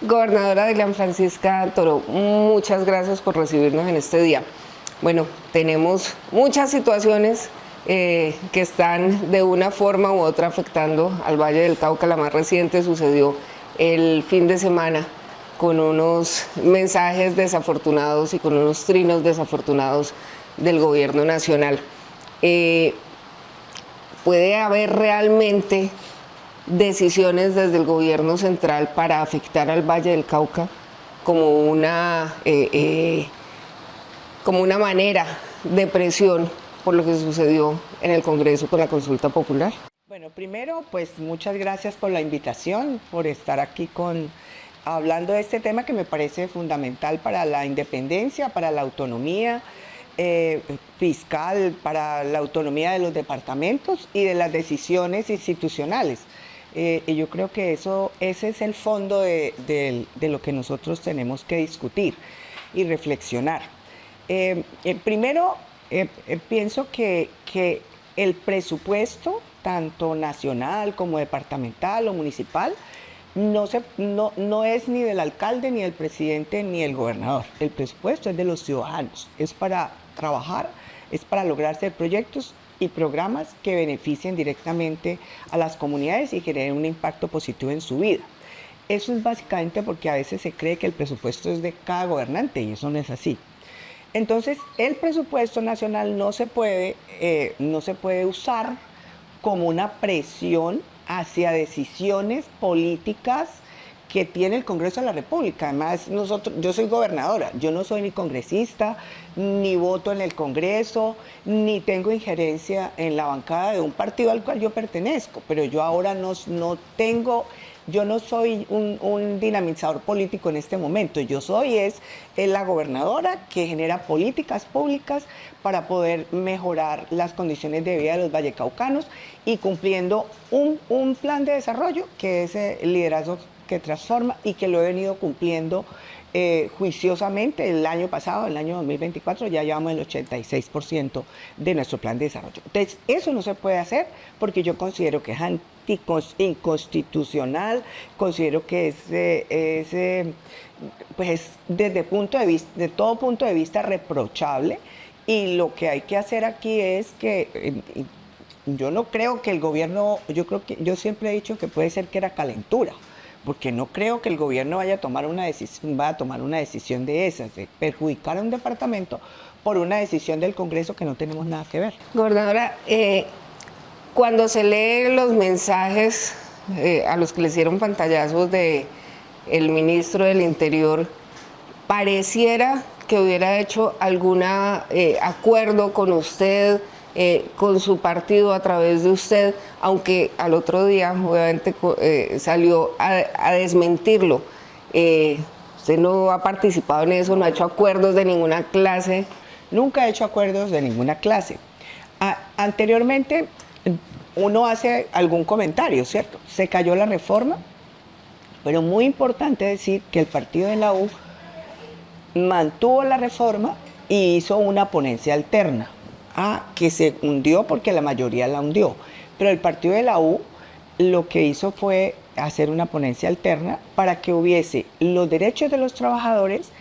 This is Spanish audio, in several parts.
Gobernadora Dilian Francisca Toro, muchas gracias por recibirnos en este día. Bueno, tenemos muchas situaciones que están de una forma u otra afectando al Valle del Cauca. La más reciente sucedió el fin de semana con unos mensajes desafortunados y con unos trinos desafortunados del gobierno nacional. ¿Puede haber realmente decisiones desde el gobierno central para afectar al Valle del Cauca como una manera de presión por lo que sucedió en el Congreso con la consulta popular? Bueno, primero, pues muchas gracias por la invitación, por estar aquí hablando de este tema que me parece fundamental para la independencia, para la autonomía fiscal, para la autonomía de los departamentos y de las decisiones institucionales. Y yo creo que ese es el fondo de lo que nosotros tenemos que discutir y reflexionar. Primero, pienso que el presupuesto, tanto nacional como departamental o municipal, no es ni del alcalde, ni del presidente, ni del gobernador. El presupuesto es de los ciudadanos, es para trabajar, es para lograrse proyectos y programas que beneficien directamente a las comunidades y generen un impacto positivo en su vida. Eso es básicamente porque a veces se cree que el presupuesto es de cada gobernante y eso no es así. Entonces, el presupuesto nacional no se puede usar como una presión hacia decisiones políticas que tiene el Congreso de la República. Además, yo soy gobernadora, yo no soy ni congresista, ni voto en el Congreso, ni tengo injerencia en la bancada de un partido al cual yo pertenezco, pero yo ahora yo no soy un dinamizador político en este momento. Yo soy la gobernadora que genera políticas públicas para poder mejorar las condiciones de vida de los vallecaucanos y cumpliendo un plan de desarrollo que es el liderazgo que transforma y que lo he venido cumpliendo juiciosamente. El año pasado, el año 2024, ya llevamos el 86% de nuestro plan de desarrollo. Entonces, eso no se puede hacer porque yo considero que es inconstitucional, considero que pues desde todo punto de vista reprochable, y lo que hay que hacer aquí es que yo no creo que el gobierno, yo siempre he dicho que puede ser que era calentura, porque no creo que el gobierno vaya a tomar una decisión de esas, de perjudicar a un departamento por una decisión del Congreso que no tenemos nada que ver. Gobernadora, cuando se lee los mensajes a los que le hicieron pantallazos del ministro del Interior, pareciera que hubiera hecho algún acuerdo con usted, con su partido a través de usted, aunque al otro día obviamente salió a desmentirlo. Usted no ha participado en eso, no ha hecho acuerdos de ninguna clase. Nunca he hecho acuerdos de ninguna clase. Anteriormente uno hace algún comentario, ¿cierto? Se cayó la reforma, pero muy importante decir que el partido de la U mantuvo la reforma y hizo una ponencia alterna, que se hundió porque la mayoría la hundió. Pero el partido de la U lo que hizo fue hacer una ponencia alterna para que hubiese los derechos de los trabajadores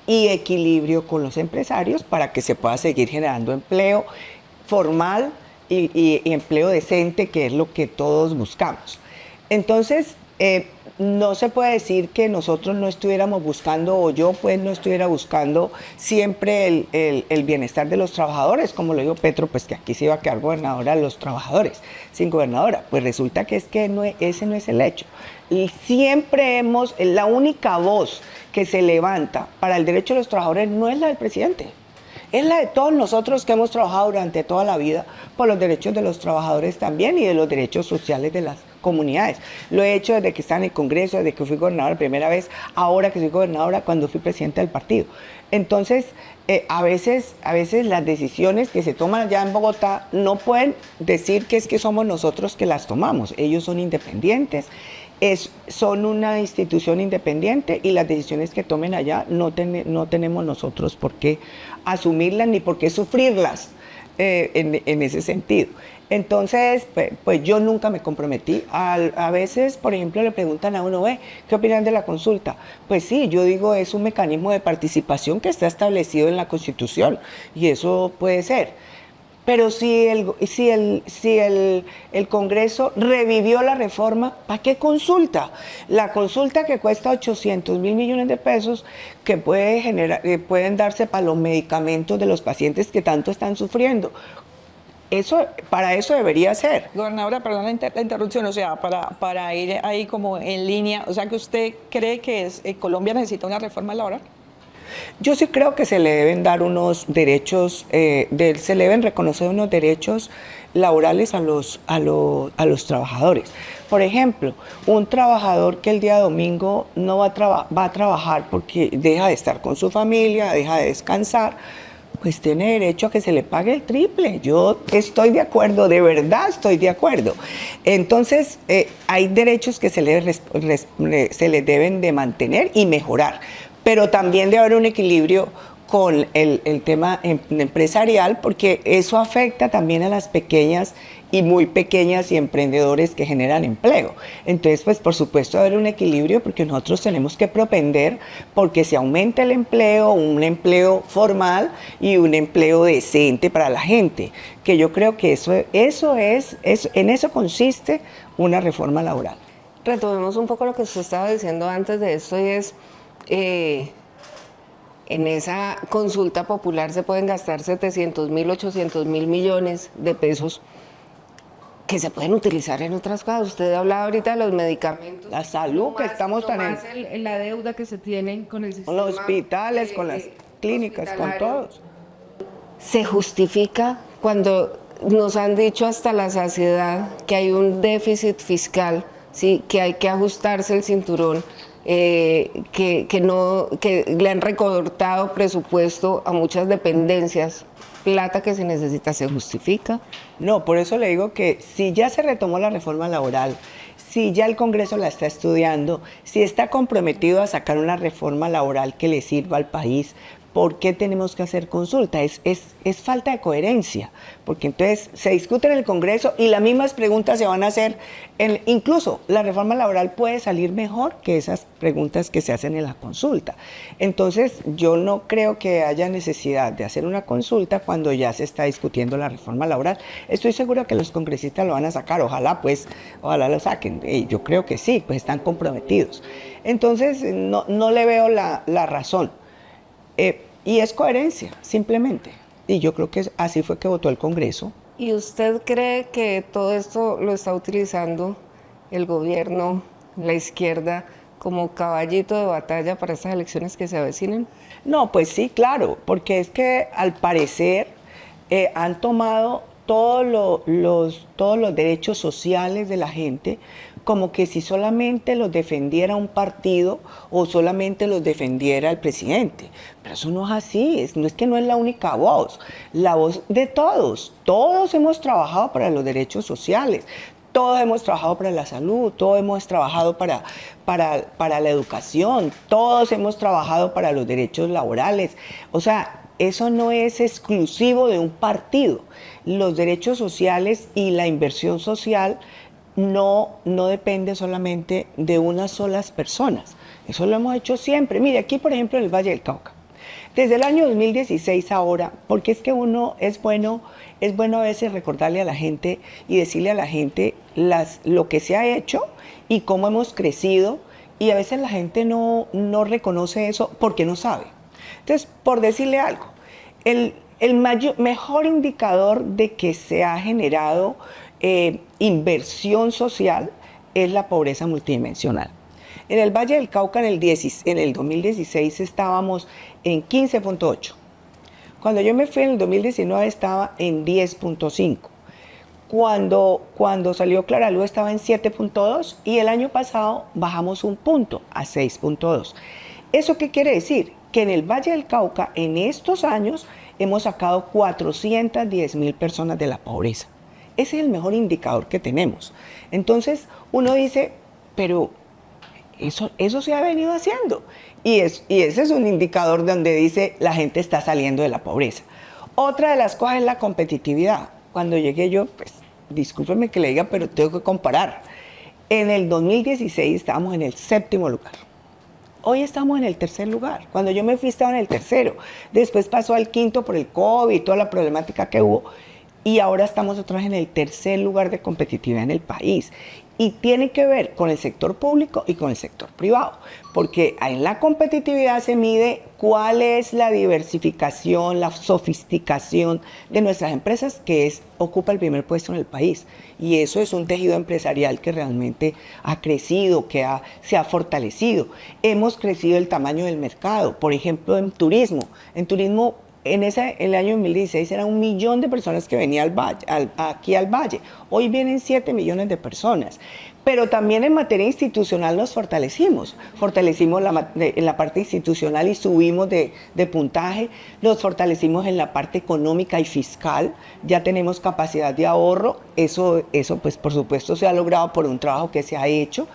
y equilibrio con los empresarios para que se pueda seguir generando empleo formal y empleo decente, que es lo que todos buscamos. Entonces, no se puede decir que nosotros no estuviéramos buscando, o yo pues no estuviera buscando siempre el bienestar de los trabajadores, como lo dijo Petro, pues que aquí se iba a quedar gobernadora los trabajadores, sin gobernadora. Pues resulta que ese no es el hecho. Y siempre la única voz que se levanta para el derecho de los trabajadores no es la del presidente, es la de todos nosotros que hemos trabajado durante toda la vida por los derechos de los trabajadores también y de los derechos sociales de las comunidades. Lo he hecho desde que estaba en el Congreso, desde que fui gobernadora la primera vez, ahora que soy gobernadora, cuando fui presidenta del partido. Entonces, a veces las decisiones que se toman allá en Bogotá no pueden decir que es que somos nosotros que las tomamos. Ellos son independientes, son una institución independiente, y las decisiones que tomen allá no tenemos nosotros por qué asumirlas ni por qué sufrirlas en ese sentido. Entonces, pues yo nunca me comprometí. A veces, por ejemplo, le preguntan a uno, ¿qué opinan de la consulta? Pues sí, yo digo, es un mecanismo de participación que está establecido en la Constitución y eso puede ser. Pero si el Congreso revivió la reforma, ¿para qué consulta? La consulta que cuesta 800 mil millones de pesos que pueden darse para los medicamentos de los pacientes que tanto están sufriendo. Para eso debería ser. Gobernadora, perdón la interrupción, o sea, para ir ahí como en línea, o sea, que usted cree que Colombia necesita una reforma laboral. Yo sí creo que se le deben dar unos derechos, se le deben reconocer unos derechos laborales a los trabajadores. Por ejemplo, un trabajador que el día domingo no va a trabajar porque deja de estar con su familia, deja de descansar, pues tiene derecho a que se le pague el triple. Yo estoy de acuerdo, de verdad estoy de acuerdo. Entonces, hay derechos que se les deben de mantener y mejorar. Pero también debe haber un equilibrio con el tema empresarial, porque eso afecta también a las pequeñas y muy pequeñas y emprendedores que generan empleo. Entonces, pues por supuesto debe haber un equilibrio, porque nosotros tenemos que propender porque se aumente el empleo, un empleo formal y un empleo decente para la gente, que yo creo que en eso consiste una reforma laboral. Retomemos un poco lo que usted estaba diciendo antes de esto, y es, en esa consulta popular se pueden gastar 700 mil, 800 mil millones de pesos que se pueden utilizar en otras cosas. Usted hablaba ahorita de los medicamentos. La salud, que estamos tan en la deuda que se tienen con el sistema. Con los hospitales, con las clínicas, con todos. Se justifica cuando nos han dicho hasta la saciedad que hay un déficit fiscal, ¿sí? Que hay que ajustarse el cinturón, que le han recortado presupuesto a muchas dependencias, plata que se necesita. ¿Se justifica? No, por eso le digo que si ya se retomó la reforma laboral, si ya el Congreso la está estudiando, si está comprometido a sacar una reforma laboral que le sirva al país, ¿por qué tenemos que hacer consulta? Es falta de coherencia, porque entonces se discute en el Congreso y las mismas preguntas se van a hacer, incluso la reforma laboral puede salir mejor que esas preguntas que se hacen en la consulta. Entonces yo no creo que haya necesidad de hacer una consulta cuando ya se está discutiendo la reforma laboral. Estoy segura que los congresistas lo van a sacar, ojalá lo saquen. Yo creo que sí, pues están comprometidos. Entonces no le veo la razón. Y es coherencia, simplemente. Y yo creo que así fue que votó el Congreso. ¿Y usted cree que todo esto lo está utilizando el gobierno, la izquierda, como caballito de batalla para estas elecciones que se avecinan? No, pues sí, claro, porque es que al parecer han tomado todos los derechos sociales de la gente, como que si solamente los defendiera un partido o solamente los defendiera el presidente. Pero eso no es así, no es que no es la única voz, la voz de todos. Todos hemos trabajado para los derechos sociales, todos hemos trabajado para la salud, todos hemos trabajado para la educación, todos hemos trabajado para los derechos laborales. O sea, eso no es exclusivo de un partido. Los derechos sociales y la inversión social no depende solamente de unas solas personas. Eso lo hemos hecho siempre. Mire, aquí por ejemplo en el Valle del Cauca, desde el año 2016 ahora, porque es que es bueno a veces recordarle a la gente y decirle a la gente lo que se ha hecho y cómo hemos crecido, y a veces la gente no reconoce eso porque no sabe. Entonces, por decirle algo, el mejor indicador de que se ha generado inversión social es la pobreza multidimensional. En el Valle del Cauca en el 2016 estábamos en 15.8. Cuando yo me fui en el 2019 estaba en 10.5. Cuando salió Claraluz estaba en 7.2 y el año pasado bajamos un punto a 6.2. ¿Eso qué quiere decir? Que en el Valle del Cauca en estos años hemos sacado 410.000 personas de la pobreza. Ese es el mejor indicador que tenemos. Entonces uno dice, pero eso se ha venido haciendo. Y ese es un indicador donde dice la gente está saliendo de la pobreza. Otra de las cosas es la competitividad. Cuando llegué yo, pues discúlpeme que le diga, pero tengo que comparar. En el 2016 estábamos en el 7º lugar. Hoy estamos en el 3er lugar. Cuando yo me fui estaba en el 3º. Después pasó al 5º por el COVID y toda la problemática que hubo. Y ahora estamos otra vez en el 3er lugar de competitividad en el país. Y tiene que ver con el sector público y con el sector privado, porque en la competitividad se mide cuál es la diversificación, la sofisticación de nuestras empresas, que ocupa el primer puesto en el país. Y eso es un tejido empresarial que realmente ha crecido, se ha fortalecido. Hemos crecido el tamaño del mercado, por ejemplo, en turismo. En turismo, en el año 2016 era 1 millón de personas que venían aquí al Valle. Hoy vienen 7 millones de personas. Pero también en materia institucional nos fortalecimos. Fortalecimos en la parte institucional y subimos de puntaje. Nos fortalecimos en la parte económica y fiscal. Ya tenemos capacidad de ahorro. Eso pues por supuesto se ha logrado por un trabajo que se ha hecho.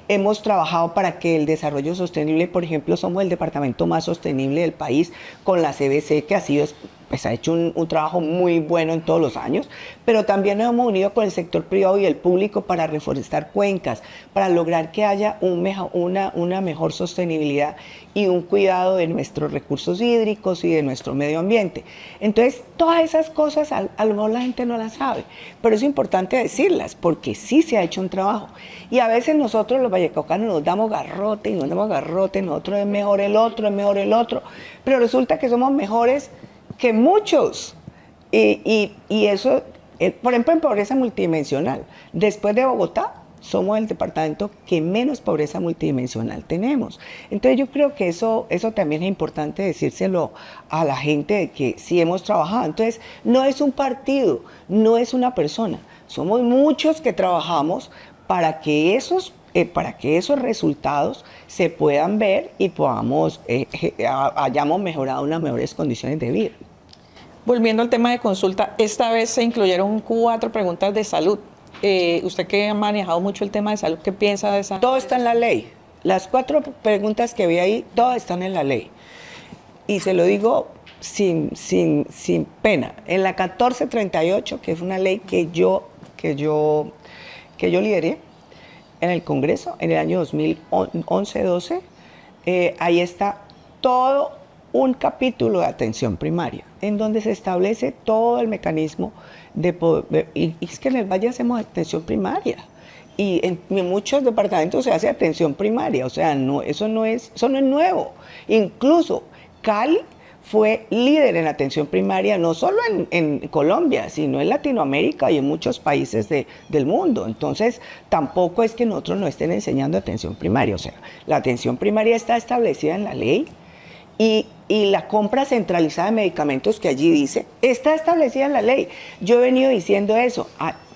Hemos trabajado para que el desarrollo sostenible, por ejemplo, somos el departamento más sostenible del país con la CBC, que ha hecho un trabajo muy bueno en todos los años, pero también nos hemos unido con el sector privado y el público para reforestar cuencas, para lograr que haya una mejor sostenibilidad y un cuidado de nuestros recursos hídricos y de nuestro medio ambiente. Entonces, todas esas cosas a lo mejor la gente no las sabe, pero es importante decirlas porque sí se ha hecho un trabajo. Y a veces nosotros los vallecaucanos nos damos garrote, nosotros es mejor el otro, pero resulta que somos mejores que muchos. Y eso, por ejemplo, en pobreza multidimensional, después de Bogotá, somos el departamento que menos pobreza multidimensional tenemos. Entonces yo creo que eso también es importante decírselo a la gente, de que sí hemos trabajado. Entonces no es un partido, no es una persona, somos muchos que trabajamos para que esos resultados se puedan ver y hayamos mejorado unas mejores condiciones de vida. Volviendo al tema de consulta, esta vez se incluyeron 4 preguntas de salud. Usted que ha manejado mucho el tema de salud, ¿qué piensa de esa? Todo está en la ley. Las 4 preguntas que vi ahí, todas están en la ley. Y se lo digo sin pena. En la 1438, que es una ley que yo lideré en el Congreso en el año 2011-12, ahí está todo un capítulo de atención primaria, en donde se establece todo el mecanismo y es que en el Valle hacemos atención primaria. Y en muchos departamentos se hace atención primaria, o sea, eso no es nuevo. Incluso Cali fue líder en atención primaria, no solo en Colombia, sino en Latinoamérica y en muchos países del mundo. Entonces, tampoco es que nosotros no estén enseñando atención primaria. O sea, la atención primaria está establecida en la ley y la compra centralizada de medicamentos que allí dice, está establecida en la ley. Yo he venido diciendo eso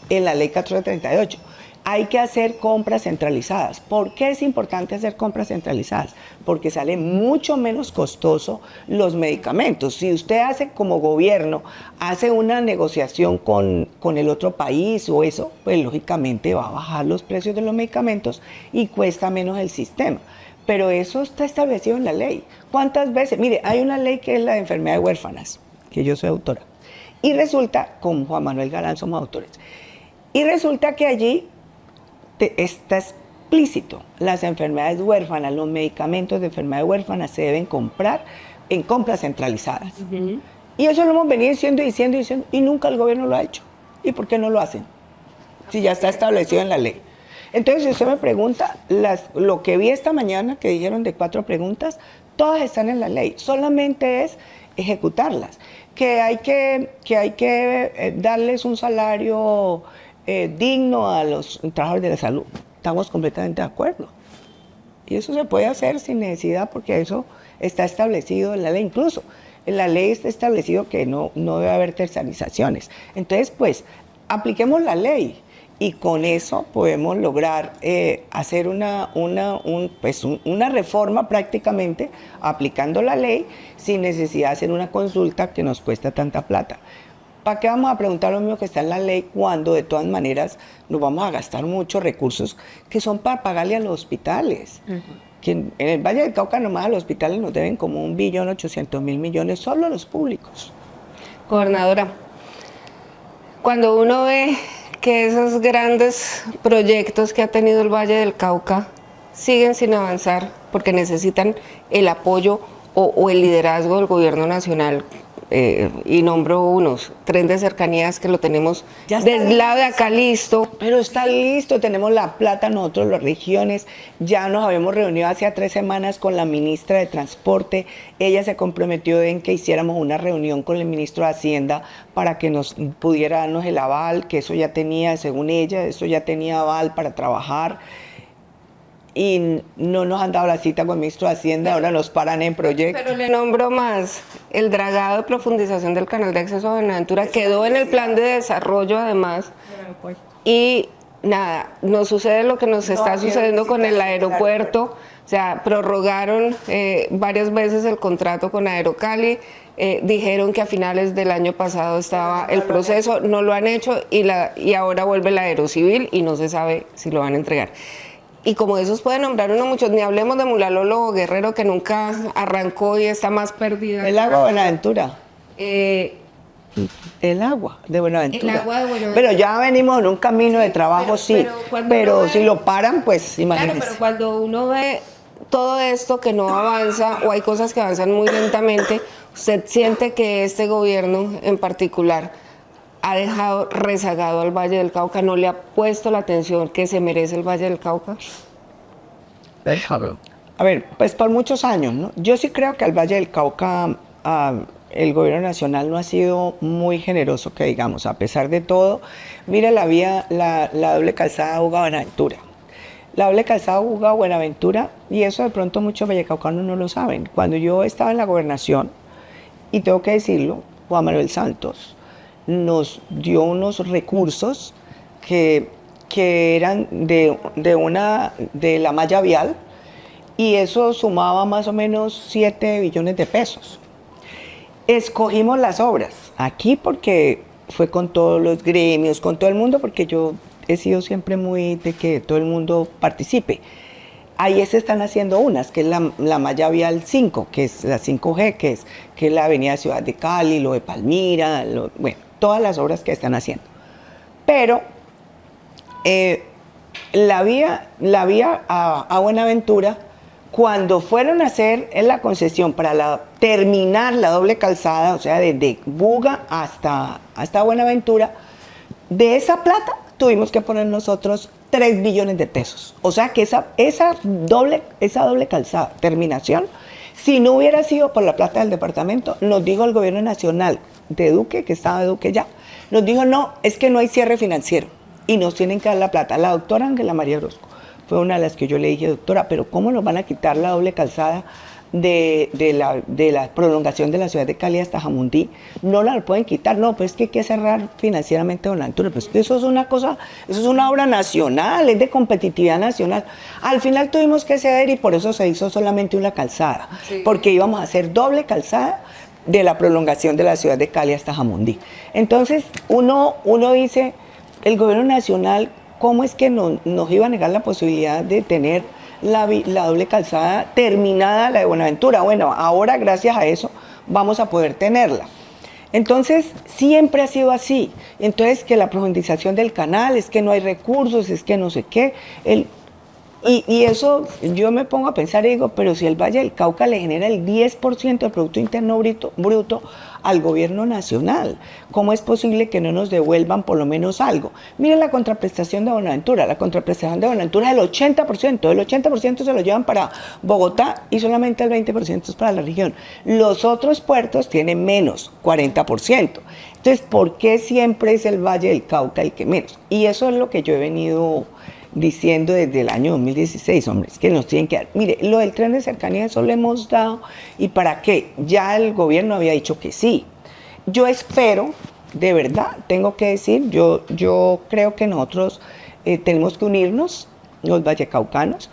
en la ley 1438. Hay que hacer compras centralizadas. ¿Por qué es importante hacer compras centralizadas? Porque sale mucho menos costoso los medicamentos. Si usted como gobierno, hace una negociación con el otro país o eso, pues lógicamente va a bajar los precios de los medicamentos y cuesta menos el sistema. Pero eso está establecido en la ley. ¿Cuántas veces? Mire, hay una ley que es la de enfermedades huérfanas, que yo soy autora. Y resulta, con Juan Manuel Galán somos autores, y resulta que allí está explícito, las enfermedades huérfanas, los medicamentos de enfermedades huérfanas se deben comprar en compras centralizadas. Uh-huh. Y eso lo hemos venido diciendo, y nunca el gobierno lo ha hecho. ¿Y por qué no lo hacen? Si ya está establecido en la ley. Entonces, si usted me pregunta, lo que vi esta mañana, que dijeron de 4 preguntas, todas están en la ley, solamente es ejecutarlas. Que hay que darles un salario digno a los trabajadores de la salud. Estamos completamente de acuerdo. Y eso se puede hacer sin necesidad porque eso está establecido en la ley. Incluso en la ley está establecido que no debe haber tercerizaciones. Entonces, pues, apliquemos la ley y con eso podemos lograr hacer una reforma prácticamente aplicando la ley sin necesidad de hacer una consulta que nos cuesta tanta plata. ¿Para qué vamos a preguntar lo mismo que está en la ley cuando de todas maneras nos vamos a gastar muchos recursos que son para pagarle a los hospitales? Uh-huh. Que en el Valle del Cauca nomás a los hospitales nos deben como 1.800.000.000.000 solo los públicos. Gobernadora, cuando uno ve que esos grandes proyectos que ha tenido el Valle del Cauca siguen sin avanzar porque necesitan el apoyo o el liderazgo del gobierno nacional. Y nombro unos, tren de cercanías que lo tenemos del lado de acá listo. Pero está listo, tenemos la plata nosotros, las regiones, ya nos habíamos reunido hace 3 semanas con la ministra de Transporte, ella se comprometió en que hiciéramos una reunión con el ministro de Hacienda para que nos pudiera darnos el aval, que eso ya tenía, según ella, eso ya tenía aval para trabajar. Y no nos han dado la cita con el ministro de Hacienda, ahora nos paran en proyecto. Pero le nombro más, el dragado de profundización del canal de acceso a Buenaventura quedó en el plan de desarrollo además, y nada, nos sucede lo que nos está sucediendo con el aeropuerto, o sea, prorrogaron varias veces el contrato con Aerocali, dijeron que a finales del año pasado estaba el proceso, no lo han hecho y ahora vuelve el Aerocivil y no se sabe si lo van a entregar. Y como de esos pueden nombrar uno muchos, ni hablemos de Mulalolo Guerrero, que nunca arrancó y está más perdida. El agua de Buenaventura. El agua de Buenaventura. El agua de Buenaventura. Pero ya venimos en un camino de trabajo, pero si lo paran, pues imagínense. Claro, pero cuando uno ve todo esto que no avanza o hay cosas que avanzan muy lentamente, usted siente que este gobierno en particular ha dejado rezagado al Valle del Cauca, no le ha puesto la atención que se merece el Valle del Cauca. Déjalo. A ver, pues por muchos años, ¿no? Yo sí creo que al Valle del Cauca el gobierno nacional no ha sido muy generoso, que digamos, a pesar de todo. Mira la vía, la doble calzada Buga-Buenaventura. La doble calzada Buga-Buenaventura, y eso de pronto muchos vallecaucanos no lo saben. Cuando yo estaba en la gobernación, y tengo que decirlo, Juan Manuel Santos nos dio unos recursos que eran de la malla vial, y eso sumaba más o menos 7 billones de pesos. Escogimos las obras aquí porque fue con todos los gremios, con todo el mundo, porque yo he sido siempre muy de que todo el mundo participe. Ahí se están haciendo unas, que es la malla vial 5, que es la 5G, que es la avenida Ciudad de Cali, lo de Palmira, bueno, todas las obras que están haciendo. Pero la vía a Buenaventura, cuando fueron a hacer la concesión para terminar la doble calzada, o sea, desde Buga hasta Buenaventura, de esa plata tuvimos que poner nosotros 3 billones de pesos. O sea que esa doble calzada, terminación, si no hubiera sido por la plata del departamento, nos dijo el gobierno nacional de Duque, que estaba de Duque ya, nos dijo, no, es que no hay cierre financiero y nos tienen que dar la plata. La doctora Ángela María Orozco fue una de las que yo le dije, doctora, pero ¿cómo nos van a quitar la doble calzada de la prolongación de la ciudad de Cali hasta Jamundí? No la pueden quitar, no, pues es que hay que cerrar financieramente Buenaventura, pues eso es una cosa, eso es una obra nacional, es de competitividad nacional. Al final tuvimos que ceder y por eso se hizo solamente una calzada, porque íbamos a hacer doble calzada de la prolongación de la ciudad de Cali hasta Jamundí. Entonces uno dice, el gobierno nacional, ¿cómo es que nos iba a negar la posibilidad de tener la doble calzada terminada, la de Buenaventura? Bueno, ahora gracias a eso vamos a poder tenerla. Entonces, siempre ha sido así. Entonces, que la profundización del canal, es que no hay recursos, es que no sé qué. Y eso, yo me pongo a pensar y digo, pero si el Valle del Cauca le genera el 10% del Producto Interno Bruto al gobierno nacional, ¿cómo es posible que no nos devuelvan por lo menos algo? Miren la contraprestación de Buenaventura. La contraprestación de Buenaventura es el 80%. El 80% se lo llevan para Bogotá y solamente el 20% es para la región. Los otros puertos tienen menos, 40%. Entonces, ¿por qué siempre es el Valle del Cauca el que menos? Y eso es lo que yo he venido diciendo desde el año 2016, hombre, es que nos tienen que dar. Mire, lo del tren de cercanía, eso lo hemos dado, ¿y para qué? Ya el gobierno había dicho que sí. Yo espero, de verdad, tengo que decir, yo creo que nosotros tenemos que unirnos, los vallecaucanos,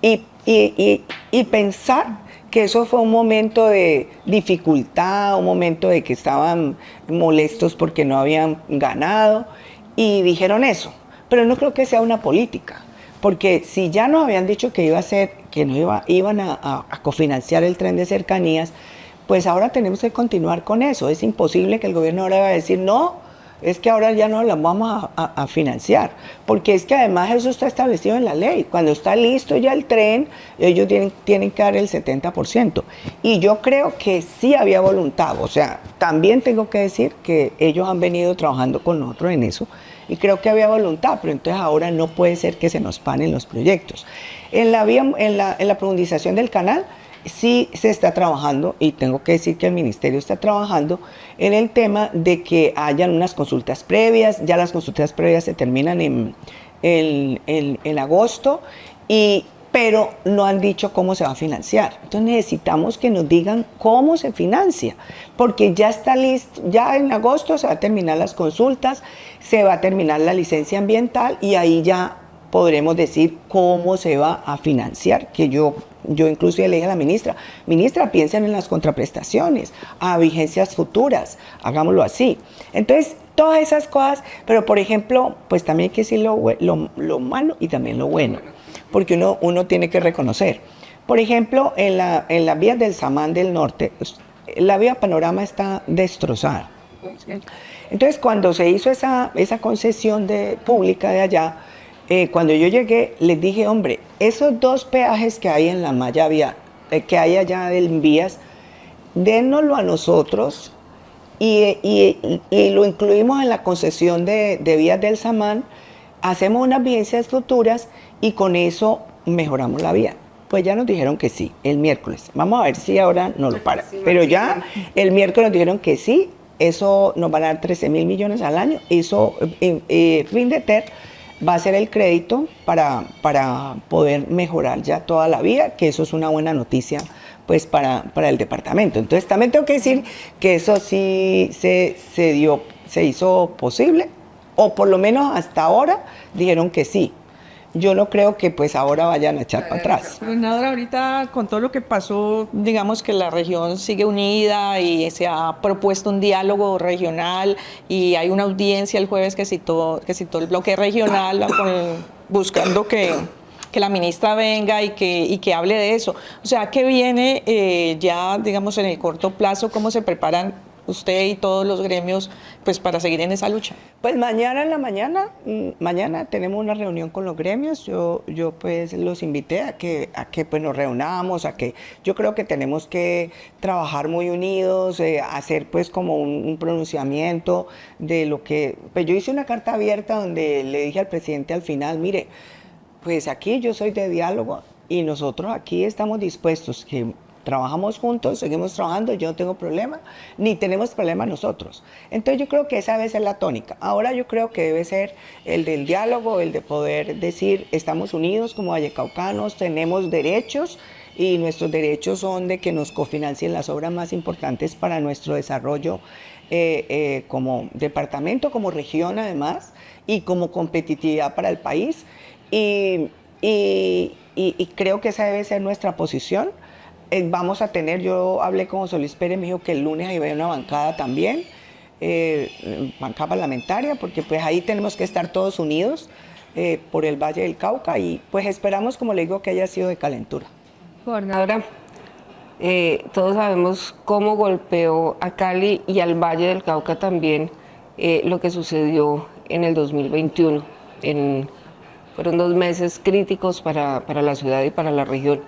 y pensar que eso fue un momento de dificultad, un momento de que estaban molestos porque no habían ganado, y dijeron eso. Pero no creo que sea una política, porque si ya nos habían dicho que iban a cofinanciar el tren de cercanías, pues ahora tenemos que continuar con eso. Es imposible que el gobierno ahora va a decir, no, es que ahora ya no las vamos a financiar, porque es que además eso está establecido en la ley. Cuando está listo ya el tren, ellos tienen que dar el 70%. Y yo creo que sí había voluntad, o sea, también tengo que decir que ellos han venido trabajando con nosotros en eso, y creo que había voluntad, pero entonces ahora no puede ser que se nos paren los proyectos. En la profundización del canal, sí se está trabajando, y tengo que decir que el ministerio está trabajando en el tema de que hayan unas consultas previas. Ya las consultas previas se terminan en agosto, pero no han dicho cómo se va a financiar. Entonces necesitamos que nos digan cómo se financia, porque ya está listo, ya en agosto se va a terminar las consultas, se va a terminar la licencia ambiental, y ahí ya podremos decir cómo se va a financiar, que yo incluso le dije a la ministra, piensen en las contraprestaciones, a vigencias futuras, hagámoslo así. Entonces, todas esas cosas, pero por ejemplo, pues también hay que decir lo malo y también lo bueno, porque uno tiene que reconocer. Por ejemplo, en las vías del Samán del Norte, la vía Panorama está destrozada. Entonces, cuando se hizo esa concesión pública de allá, cuando yo llegué, les dije, hombre, esos 2 peajes que hay en la malla vía, que hay allá en vías, dénoslo a nosotros y lo incluimos en la concesión de vías del Samán, hacemos unas vigencias futuras y con eso mejoramos la vía. Pues ya nos dijeron que sí, el miércoles. Vamos a ver si ahora nos lo paran. Pero ya el miércoles nos dijeron que sí, eso nos van a dar 13.000 millones al año. Eso, Findeter va a ser el crédito para poder mejorar ya toda la vía, que eso es una buena noticia pues para el departamento. Entonces también tengo que decir que eso sí se hizo posible, o por lo menos hasta ahora dijeron que sí. Yo no creo que pues ahora vayan a echar para atrás. Gobernadora, ahorita con todo lo que pasó, digamos que la región sigue unida y se ha propuesto un diálogo regional, y hay una audiencia el jueves que citó el bloque regional buscando que la ministra venga y que hable de eso. O sea, ¿qué viene ya, digamos, en el corto plazo? ¿Cómo se preparan usted y todos los gremios pues para seguir en esa lucha? Pues mañana en la mañana tenemos una reunión con los gremios. Yo pues los invité a que pues nos reunamos, yo creo que tenemos que trabajar muy unidos, hacer pues como un pronunciamiento de lo que, pues yo hice una carta abierta donde le dije al presidente al final, mire, pues aquí yo soy de diálogo y nosotros aquí estamos dispuestos, que trabajamos juntos, seguimos trabajando, yo no tengo problema, ni tenemos problema nosotros. Entonces yo creo que esa debe ser la tónica. Ahora yo creo que debe ser el del diálogo, el de poder decir, estamos unidos como vallecaucanos, tenemos derechos, y nuestros derechos son de que nos cofinancien las obras más importantes para nuestro desarrollo como departamento, como región además, y como competitividad para el país. Y creo que esa debe ser nuestra posición. Vamos a tener, yo hablé con José Luis Pérez, me dijo que el lunes ahí va a haber una bancada también, bancada parlamentaria, porque pues ahí tenemos que estar todos unidos por el Valle del Cauca, y pues esperamos, como le digo, que haya sido de calentura. Gobernadora, todos sabemos cómo golpeó a Cali y al Valle del Cauca también lo que sucedió en el 2021. Fueron 2 meses críticos para la ciudad y para la región.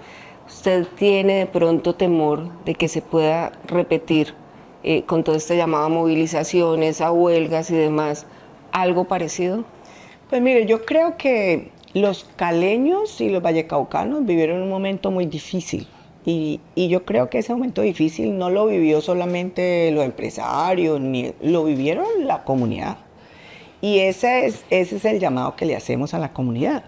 ¿Usted tiene de pronto temor de que se pueda repetir con todo este llamado a movilizaciones, a huelgas y demás, algo parecido? Pues mire, yo creo que los caleños y los vallecaucanos vivieron un momento muy difícil, y yo creo que ese momento difícil no lo vivió solamente los empresarios, ni lo vivieron la comunidad. Y ese es el llamado que le hacemos a la comunidad.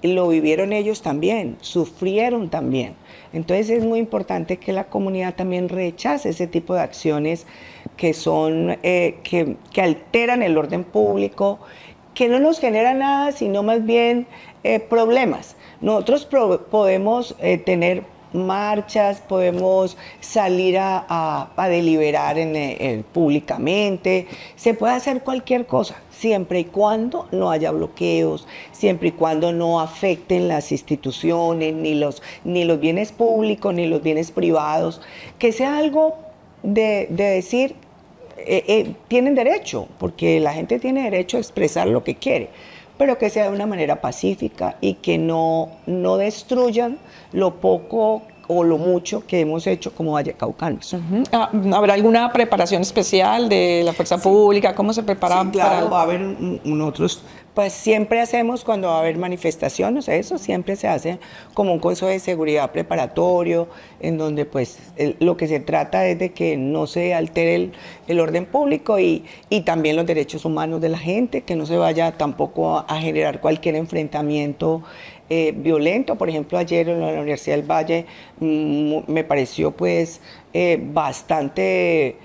Lo vivieron ellos también, sufrieron también. Entonces es muy importante que la comunidad también rechace ese tipo de acciones que son, que alteran el orden público, que no nos generan nada, sino más bien problemas. Nosotros podemos tener marchas, podemos salir a deliberar públicamente, se puede hacer cualquier cosa, siempre y cuando no haya bloqueos, siempre y cuando no afecten las instituciones, ni los bienes públicos, ni los bienes privados, que sea algo de decir, tienen derecho, porque la gente tiene derecho a expresar lo que quiere, pero que sea de una manera pacífica y que no destruyan lo poco o lo mucho que hemos hecho como vallecaucanos. ¿Habrá alguna preparación especial de la fuerza pública? ¿Cómo se prepara? Sí, claro, va a haber otros. Pues siempre hacemos cuando va a haber manifestaciones, eso siempre se hace como un consejo de seguridad preparatorio, en donde pues lo que se trata es de que no se altere el orden público y también los derechos humanos de la gente, que no se vaya tampoco a generar cualquier enfrentamiento violento. Por ejemplo, ayer en la Universidad del Valle me pareció pues bastante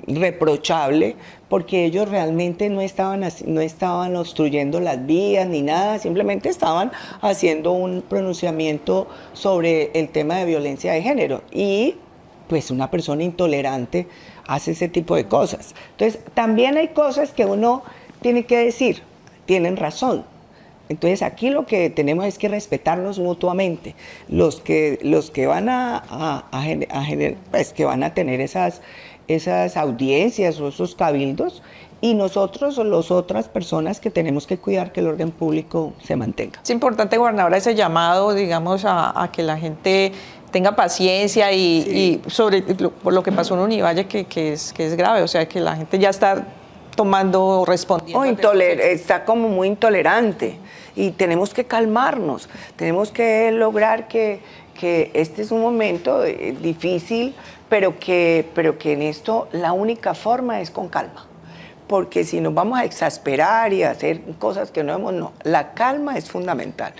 reprochable, porque ellos realmente no estaban obstruyendo las vías ni nada, simplemente estaban haciendo un pronunciamiento sobre el tema de violencia de género, y pues una persona intolerante hace ese tipo de cosas. Entonces también hay cosas que uno tiene que decir, tienen razón. Entonces aquí lo que tenemos es que respetarnos mutuamente. Los que van pues, que van a tener esas audiencias o esos cabildos, y nosotros o las otras personas que tenemos que cuidar que el orden público se mantenga. Es importante, gobernadora, ese llamado, digamos, a que la gente tenga paciencia y sobre por lo que pasó en Univalle, que es grave, o sea, que la gente ya está tomando, respondiendo. Está como muy intolerante, y tenemos que calmarnos, tenemos que lograr que este es un momento difícil, pero que en esto la única forma es con calma, porque si nos vamos a exasperar y a hacer cosas que no, la calma es fundamental.